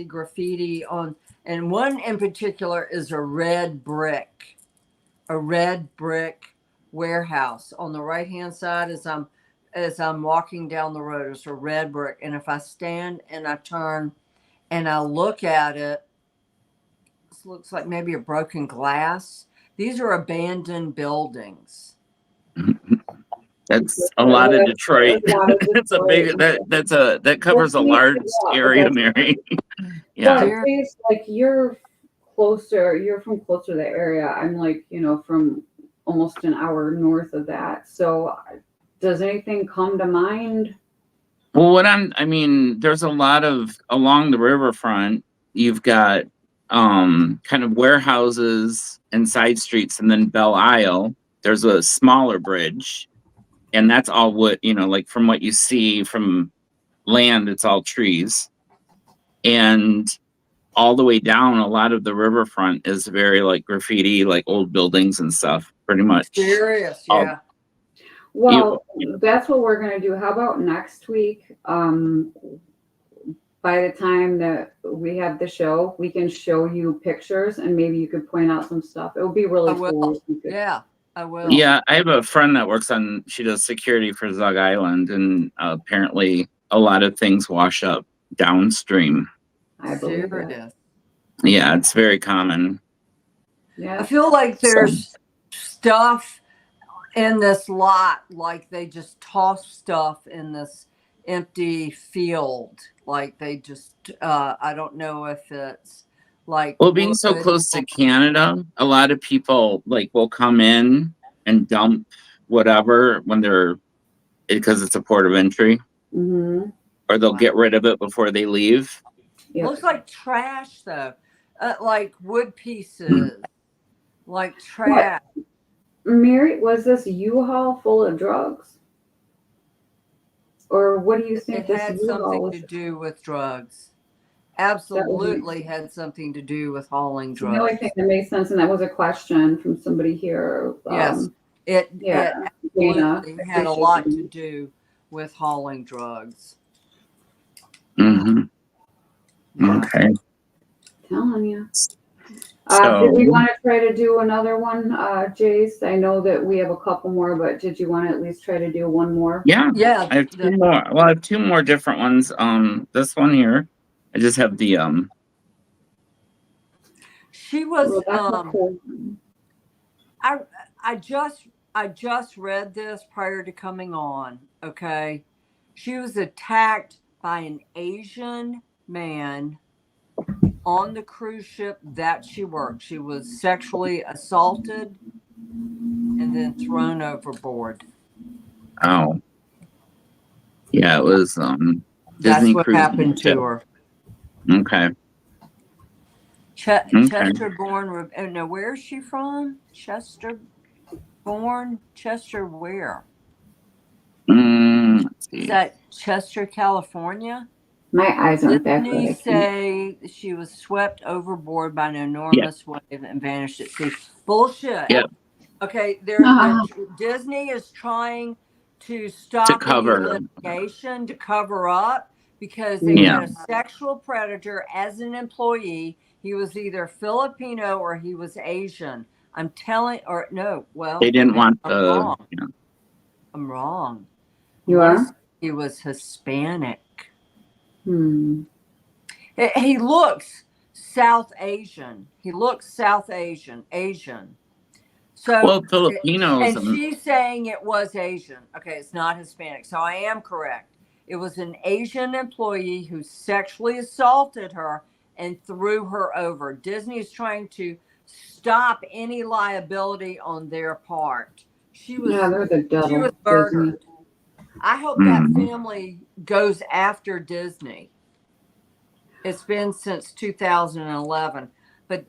graffiti on, and one in particular is a red brick warehouse on the right hand side as I'm walking down the road. It's a red brick, and if I stand and I turn and I look at it, it looks like maybe a broken glass. These are abandoned buildings. That's a lot of Detroit. That's a big that covers a large area, Mary. Yeah. But it's like you're from closer to the area. I'm like, you know, from almost an hour north of that. So does anything come to mind? Well, I mean, there's a lot of along the riverfront, you've got kind of warehouses and side streets, and then Belle Isle, there's a smaller bridge, and that's all wood, you know, like from what you see from land, it's all trees. And all the way down, a lot of the riverfront is very like graffiti, like old buildings and stuff, pretty much. Serious, yeah. Well, that's what we're going to do. How about next week? By the time that we have the show, we can show you pictures and maybe you could point out some stuff. It would be really cool. Yeah, I will. Yeah, I have a friend that works she does security for Zug Island, and apparently a lot of things wash up downstream. I believe Sure it it. is. Yeah, it's very common. Yeah. I feel like there's stuff in this lot, like they just toss stuff in this empty field. Like they just, I don't know if it's like Well, being so wood close to or- Canada, a lot of people like will come in and dump whatever when they're because it's a port of entry, Mm-hmm. or they'll Wow. get rid of it before they leave. Yep. Looks like trash though, like wood pieces, like trash. Mary, was this U-Haul full of drugs? Or what do you think It this had U-Haul something was? to do with drugs. Absolutely had something to do with hauling The only drugs. thing that made sense, and that was a question from somebody here. Yes, it yeah, absolutely Dana, had a lot to do with hauling drugs. Mm-hmm. Yeah. Okay. telling you. So Did we want to try to do another one, Jace? I know that we have a couple more, but did you want to at least try to do one more? yeah, Yeah, I have two more. Well, I have two more different ones. This one here, I just have the she was. Rebecca Coleman. I just read this prior to coming on. Okay, she was attacked by an Asian man on the cruise ship that she worked. She was sexually assaulted and then thrown overboard. oh yeah, it was That's Disney what cruise happened ship. to her. Okay. Chester born. Oh no, where is she from? Chester born. Chester where? Let's Is see. that Chester, California? My eyes aren't that Disney good. say she was swept overboard by an enormous wave and vanished at sea. Bullshit. Yep. Okay, Disney is trying to stop cover. any litigation to cover up because they Yeah. had a sexual predator as an employee. He was either Filipino or he was Asian. I'm telling, or no, well, They didn't want I'm the. wrong. Yeah. I'm wrong. You I wanna are? say he was Hispanic. Hmm. He looks South Asian. He looks South Asian. So, Well, Filipinos. and she's saying it was Asian. Okay, it's not Hispanic. So I am correct. It was an Asian employee who sexually assaulted her and threw her over. Disney is trying to stop any liability on their part. She was Yeah, they're the devil. she was Disney. murdered. I hope that family goes after Disney. It's been since 2011, but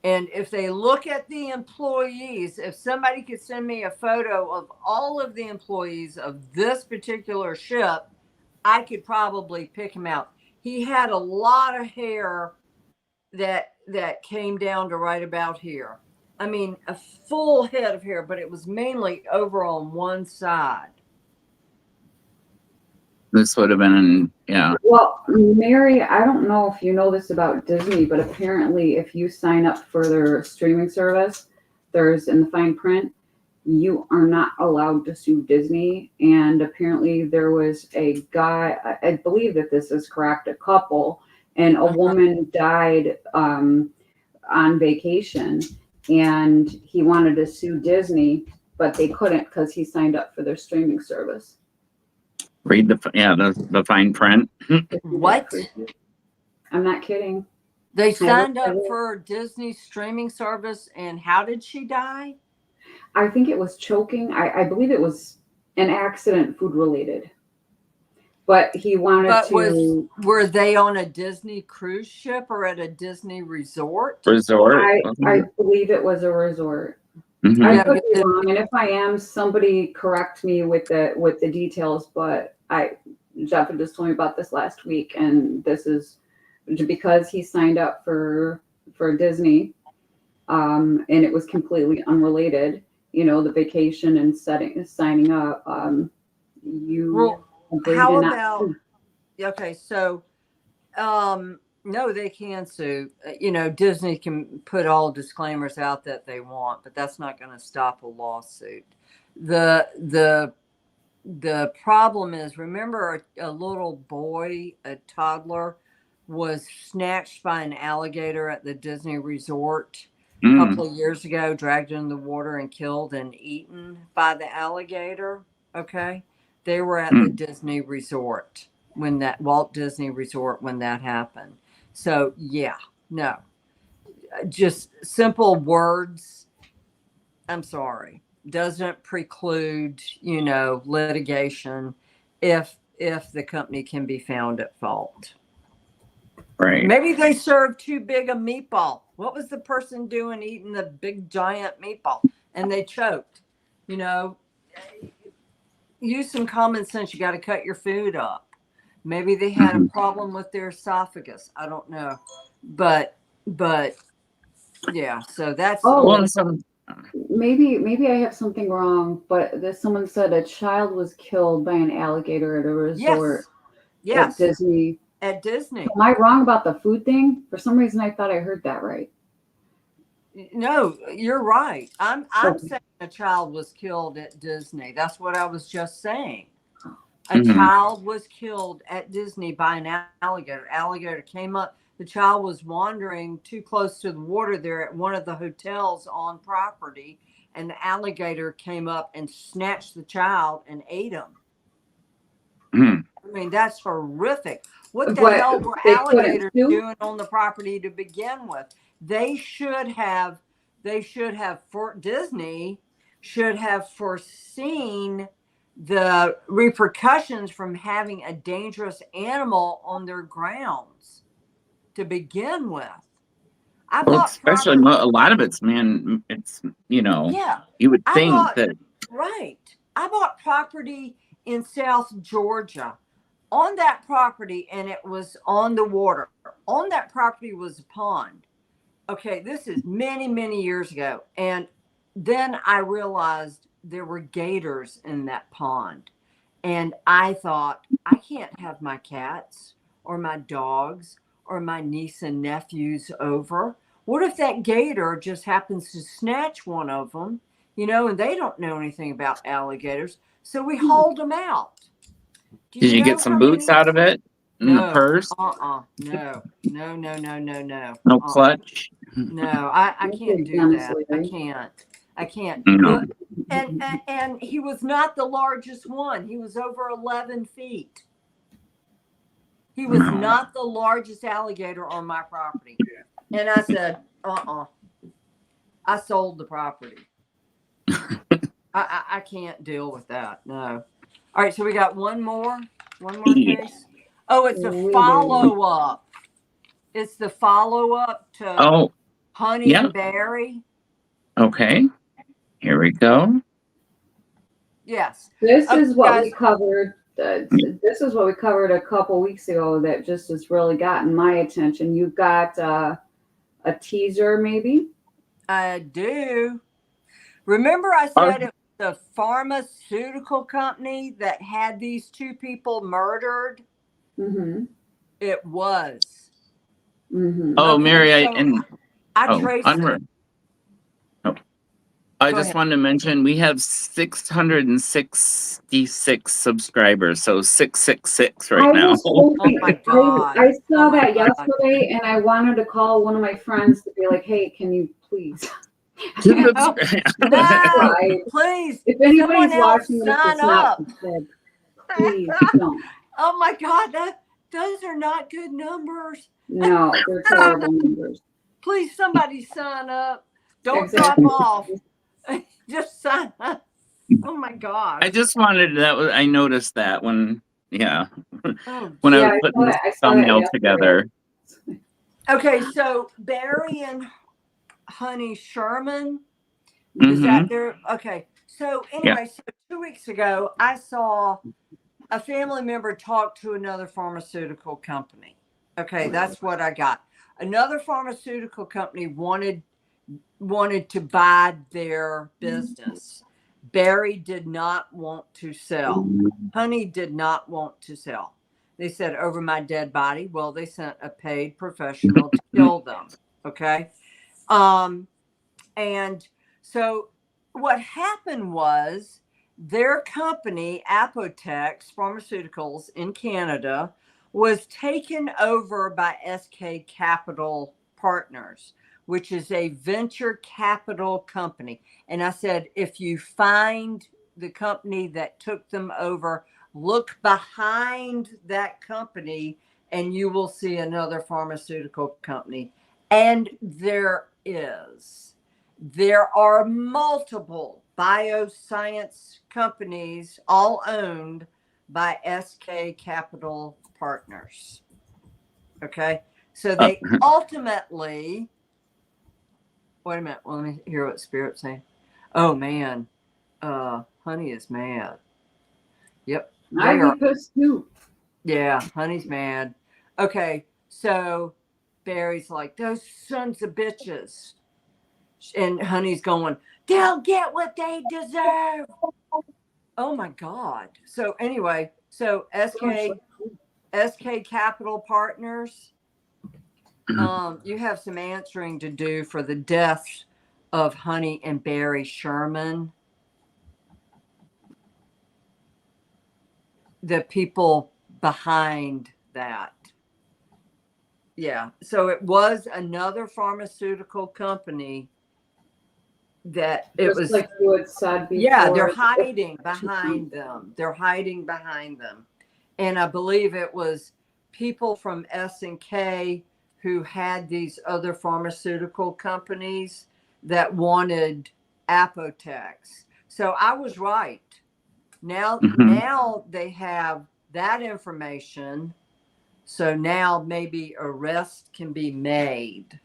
and if they look at the employees, if somebody could send me a photo of all of the employees of this particular ship, I could probably pick him out. He had a lot of hair that came down to right about here. I mean, a full head of hair, but it was mainly over on one side. This would have been, yeah. Well, Mary, I don't know if you know this about Disney, but apparently if you sign up for their streaming service, there's in the fine print, you are not allowed to sue Disney. And apparently there was a guy, I believe that this is correct, a couple, and a woman died on vacation, and he wanted to sue Disney, but they couldn't because he signed up for their streaming service. Read the fine print. What? I'm not kidding. They signed up for Disney's streaming service, and how did she die? I think it was choking. I believe it was an accident, food related. But he wanted to. Were they on a Disney cruise ship or at a Disney resort? I believe it was a resort. Mm-hmm. I could be wrong, and if I am, somebody correct me with the details. But Jeff had just told me about this last week, and this is because he signed up for Disney, and it was completely unrelated. You know, the vacation and signing up. How about? Okay, so no, they can sue. You know, Disney can put all disclaimers out that they want, but that's not going to stop a lawsuit. The the problem is, remember a little boy, a toddler, was snatched by an alligator at the Disney resort a Mm, couple of years ago, dragged in the water and killed and eaten by the alligator. Okay. They were at the mm. Disney resort when that Walt Disney resort when that happened. So yeah, no, just simple words. I'm sorry, doesn't preclude, litigation if the company can be found at fault. Right. Maybe they served too big a meatball. What was the person doing eating the big giant meatball? And they choked. You know, use some common sense. You got to cut your food up. Maybe they had a Mhm. problem with their esophagus. I don't know. But yeah, so that's Oh, Well, and some, maybe I have something wrong, but someone said a child was killed by an alligator at a resort at yes, Disney. at Disney. Am I wrong about the food thing? For some reason, I thought I heard that right. No, you're right. I'm Okay. saying a child was killed at Disney. That's what I was just saying. A Mhm. child was killed at Disney by an alligator. Alligator came up. The child was wandering too close to the water there at one of the hotels on property, and the alligator came up and snatched the child and ate him. Mhm. I mean, that's horrific. What the But hell were they couldn't alligators sue? doing on the property to begin with? They should have, for Disney should have foreseen the repercussions from having a dangerous animal on their grounds to begin with. I Well, bought especially property. a lot of it's, man, it's, Yeah, you would I think bought, that, right. I bought property in South Georgia. On that property, and it was on the water. On that property was a pond. Okay, this is many, many years ago. And then I realized there were gators in that pond. And I thought, I can't have my cats or my dogs or my niece and nephews over. What if that gator just happens to snatch one of them, and they don't know anything about alligators? So we hauled them out. Do did you you get know some how boots many? out of it in the No, purse? no, no, no, no, no, no, No uh, clutch? no. I That's can't big do Dennis that. Leary. I can't. No. Look, and he was not the largest one. He was over 11 feet. He was No. not the largest alligator on my property. And I said, I sold the property. I can't deal with that. No. All right, so we got one more Yeah. case. Oh, it's a We do. follow up. It's the follow up to Oh, Honey yeah. and Barry. Okay. Here we go. Yes. This Okay, is what guys. we covered. This is what we covered a couple weeks ago that just has really gotten my attention. You've got a teaser, maybe? I do. Remember, I Are- said it was a pharmaceutical company that had these two people murdered? Mm-hmm. It was. Mm-hmm. Oh, Okay, Mary, so I traced it. I Go just ahead. wanted to mention we have 666 subscribers, so 666 right I now. was hoping, Oh my God. I saw Oh my that God. yesterday, and I wanted to call one of my friends to be like, "Hey, can you please?" Subscribe. No, Right. please. If anybody's Someone else watching this, sign it's not up. subscribed. Please don't. Oh my God, those are not good numbers. No, they're terrible numbers. Please, somebody sign up. Don't Exactly. drop off. Just sign up. Oh my gosh. I just wanted I noticed that when Oh, when I Yeah, was putting this I saw that thumbnail yesterday. together. okay. So Barry and Honey Sherman, is Hmm. that their? Okay. So anyway, so 2 weeks ago, I saw a family member talk to another pharmaceutical company. Okay, that's what I got. Another pharmaceutical company wanted to buy their business. Barry did not want to sell. Honey did not want to sell. They said, over my dead body. Well, they sent a paid professional to kill them. Okay. And so what happened was their company, Apotex Pharmaceuticals in Canada, was taken over by SK Capital Partners, which is a venture capital company. And I said, if you find the company that took them over, look behind that company and you will see another pharmaceutical company. And there is. There are multiple bioscience companies, all owned by SK Capital Partners. Okay. So they ultimately, wait a minute. Well, let me hear what Spirit's saying. Oh, man. Honey is mad. Yep. I'd be pissed too. Yeah, Honey's mad. Okay. So Barry's like, those sons of bitches. And Honey's going, they'll get what they deserve. Oh my God. So anyway, so SK Capital Partners, you have some answering to do for the deaths of Honey and Barry Sherman. The people behind that. Yeah. So it was another pharmaceutical company that it Just was like you had said before. Yeah, they're hiding behind them. They're hiding behind them. And I believe it was people from S&K who had these other pharmaceutical companies that wanted Apotex. So I was right. Now they have that information. So now maybe arrest can be made.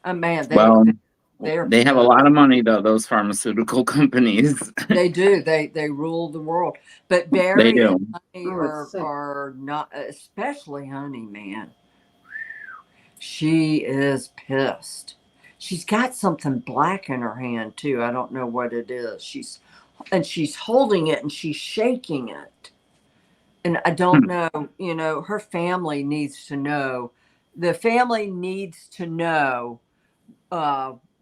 Oh man, they have a lot of money though. Those pharmaceutical companies. They do. They rule the world. But Barry and Honey Oh, are not, especially Honey, man. She is pissed. She's got something black in her hand too. I don't know what it is. She's holding it and she's shaking it. And I don't know, you know, her family needs to know. The family needs to know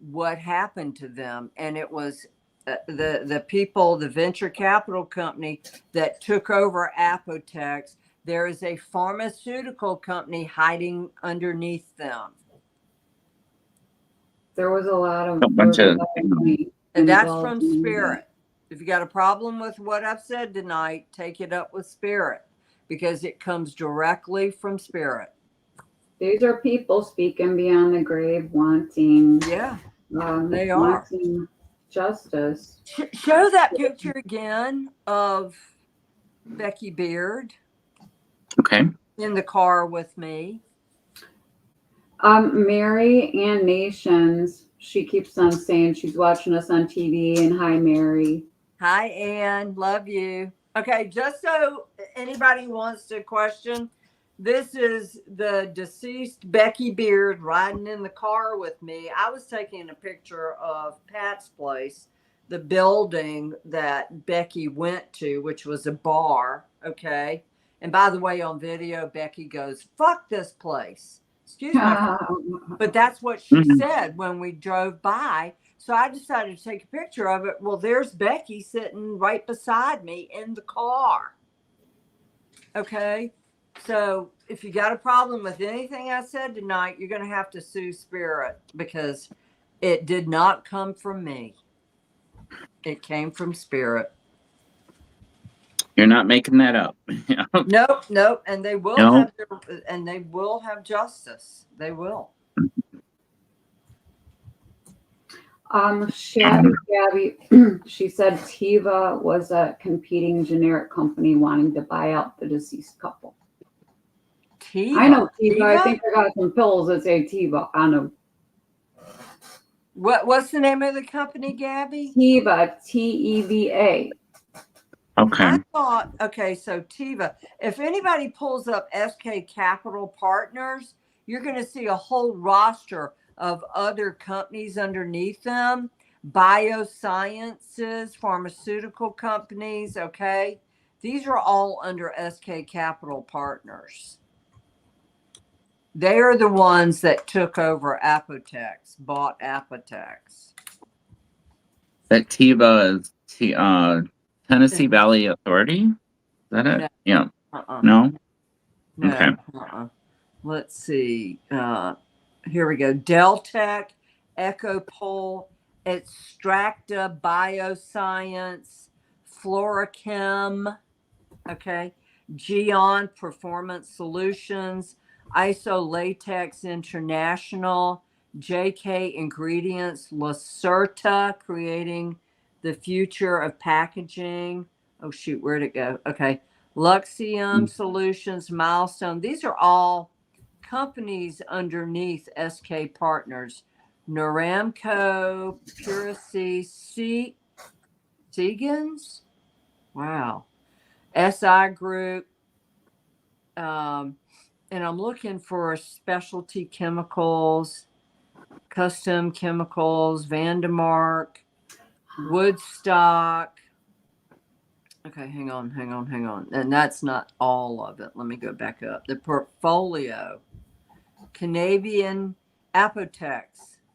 what happened to them. And it was the people, the venture capital company that took over Apotex. There is a pharmaceutical company hiding underneath them. There was a lot of money. And that's from Spirit. If you got a problem with what I've said tonight, take it up with Spirit because it comes directly from Spirit. These are people speaking beyond the grave, wanting they are wanting justice. Show that picture again of Becky Beard. Okay. In the car with me. Mary Ann Nations. She keeps on saying she's watching us on TV. And hi, Mary. Hi, Ann. Love you. Okay, just so anybody wants to question, this is the deceased Becky Beard riding in the car with me. I was taking a picture of Pat's place, the building that Becky went to, which was a bar. Okay. And by the way, on video, Becky goes, fuck this place. Excuse me. But that's what she said when we drove by. So I decided to take a picture of it. Well, there's Becky sitting right beside me in the car. Okay. So if you got a problem with anything I said tonight, you're going to have to sue Spirit because it did not come from me. It came from Spirit. You're not making that up. Nope. And they will have justice. They will. Shabby Gabby, she said Teva was a competing generic company wanting to buy out the deceased couple. Teva? I know Teva. I think I got some pills that say Teva on them. What's the name of the company, Gabby? Teva, Teva. Okay. I thought, so Teva. If anybody pulls up SK Capital Partners, you're going to see a whole roster of other companies underneath them, biosciences, pharmaceutical companies, okay? These are all under SK Capital Partners. They are the ones that took over Apotex, bought Apotex. That TIVA is Tennessee Valley Authority. Is that it? No. Yeah. Uh-uh. No? No. Okay. Uh-uh. Let's see. Here we go. Deltec, Ecopol, Extracta Bioscience, Florachem, okay, Geon Performance Solutions, Iso Latex International, JK Ingredients, Lacerta, creating the future of packaging. Oh shoot, where'd it go? Okay. Luxium Solutions, Milestone. These are all companies underneath SK Partners. Noramco, Puracy, Seagans. Wow. SI Group. And I'm looking for specialty chemicals, custom chemicals, Vandemark, Woodstock. Okay, hang on. And that's not all of it. Let me go back up. The portfolio. Canadian Apotex.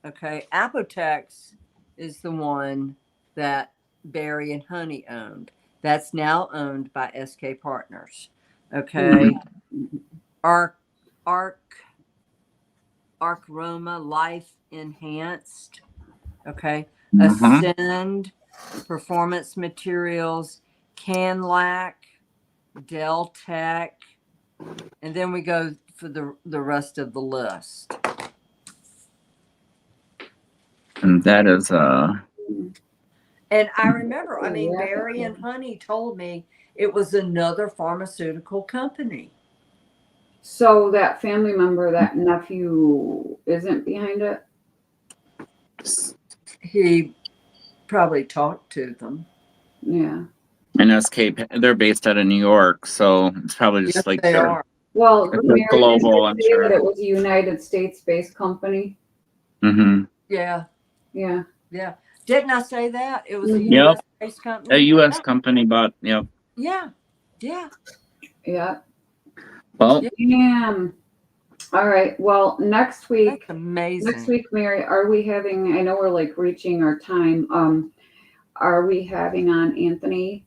Okay, Apotex is the one that Barry and Honey owned. That's now owned by SK Partners. Okay. Arc Roma Life Enhanced. Okay. Ascend Performance Materials, Canlac, Deltec, and then we go for the rest of the list. And that is And I remember, I mean, Barry and Honey told me it was another pharmaceutical company. So that family member, that nephew, isn't behind it? He probably talked to them. Yeah. and SK. They're based out of New York, so it's probably just Yes, like they their are. Well, It's Mary global, did I'm say sure. that it was a United States-based company. Mm-hmm. Yeah. Yeah. Yeah. Didn't I say that? It was a Mhm. Yep. US-based A company? U.S. company, but yep. Yeah. Yeah. Yeah. Well, Yeah. Damn. All right. Well, next week, That's amazing. Mary, are we having? I know we're like reaching our time. Are we having on Anthony?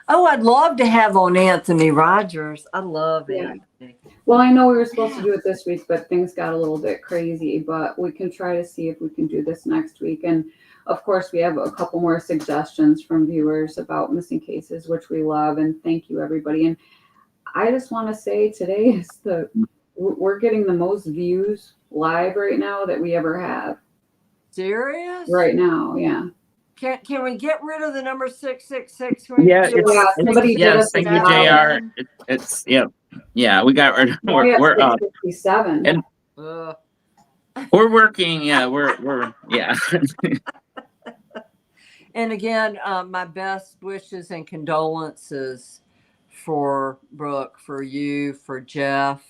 Oh, I'd love to have on Anthony Rogers. I love Yeah. Anthony. Well, I know we were supposed to do it this week, but things got a little bit crazy. But we can try to see if we can do this next week. And of course, we have a couple more suggestions from viewers about missing cases, which we love. And thank you, everybody. And I just want to say today is we're getting the most views live right now that we ever have. Serious? Right now, yeah. Can we get rid of the number 666? yeah, somebody did us thank a you, job. JR. It's yeah. We got rid. We're up. 657. And we're working. Yeah, we're yeah. And again, my best wishes and condolences for Brooke, for you, for Jeff,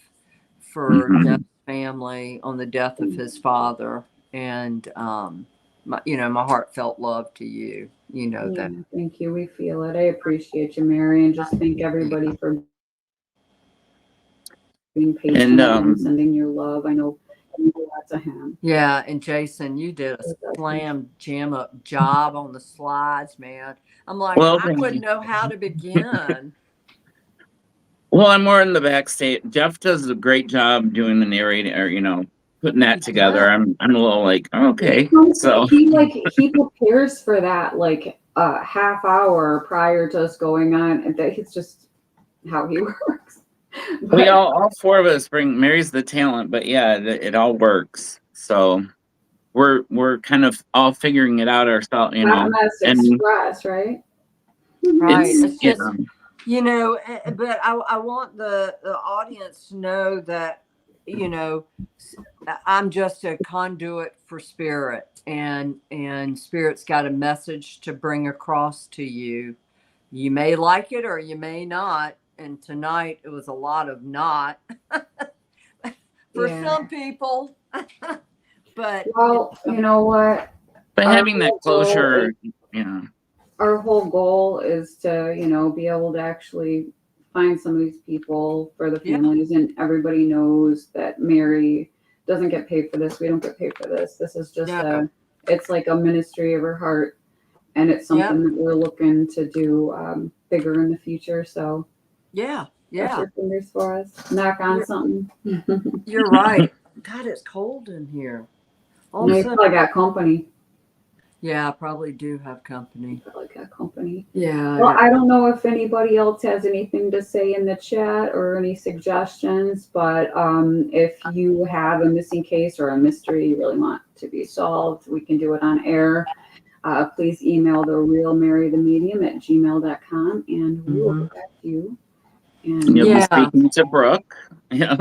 for Jeff's family on the death of his father, and my heartfelt love to you. You know that. Thank you. We feel it. I appreciate you, Mary, and just thank everybody for being patient and sending your love. I know lots of him. Yeah, and Jason, you did a slam jam up job on the slides, man. I'm like, Well, I wouldn't know how to begin. Well, I'm more in the backstage. Jeff does a great job doing the narrating, or putting that together. I'm a little like, okay. So he prepares for that like a half hour prior to us going on. It's just how he works. But we all four of us Mary's the talent, but yeah, it all works. So we're kind of all figuring it out ourselves, and stress, right? Right. It's just, but I want the audience to know that, I'm just a conduit for spirit, and spirit's got a message to bring across to you. You may like it or you may not. And tonight it was a lot of not for some people. But well, you know what? But having that closure, our whole goal is to, be able to actually find some of these people for the families, and everybody knows that Mary doesn't get paid for this. We don't get paid for this. This is just it's like a ministry of her heart. and it's something that we're looking to do bigger in the future. So Yeah. cross your fingers for us. Knock on something. You're right. God, it's cold in here. You probably got company. Yeah, I probably do have company. Probably got company. Yeah. Well, I don't know if anybody else has anything to say in the chat or any suggestions, but if you have a missing case or a mystery you really want to be solved, we can do it on air. Please email therealmarythemedium@gmail.com, and we will get back to you. And you'll be speaking to Brooke. Yeah.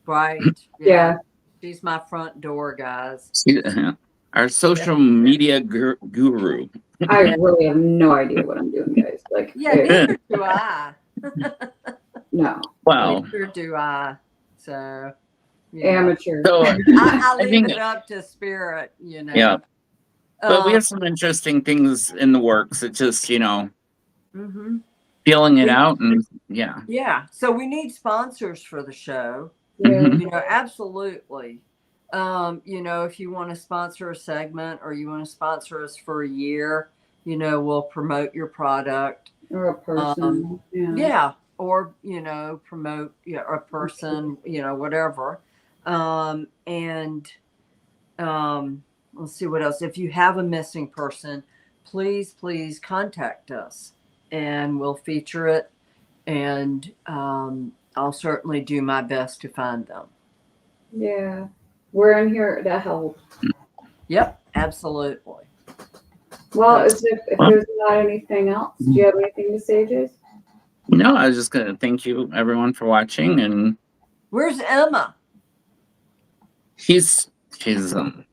Right. Yeah. She's my front door, guys. Our social media guru. I really have no idea what I'm doing, guys. Like, neither do I. No. Wow. Neither do I. So, amateur. So I leave it up to spirit, Yeah. But we have some interesting things in the works. It's just, feeling it out, and Yeah. So we need sponsors for the show. Yeah. Absolutely. If you want to sponsor a segment or you want to sponsor us for a year, we'll promote your product. Or a person. Or, promote a person, whatever. Let's see what else. If you have a missing person, please contact us and we'll feature it. And I'll certainly do my best to find them. Yeah. We're in here to help. Yep, absolutely. Well, if there's not anything else, do you have anything to say, Jace? No, I was just going to thank you, everyone, for watching. And where's Emma? She's Emma.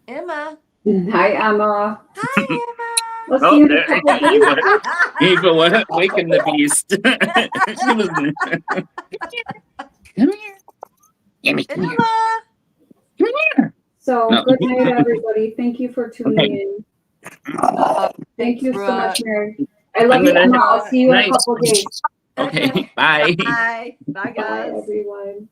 Hi, Emma. Hi, Emma. Let's see you in a couple of days. Eva, waking the beast. She was. Come here. Emma, come here. Come here. So, good night, everybody. Thank you for tuning in. Thank you so much, Mary. I love you, Emma. I'll see you in a couple of days. Okay, bye. Bye. Bye, guys. Bye, everyone.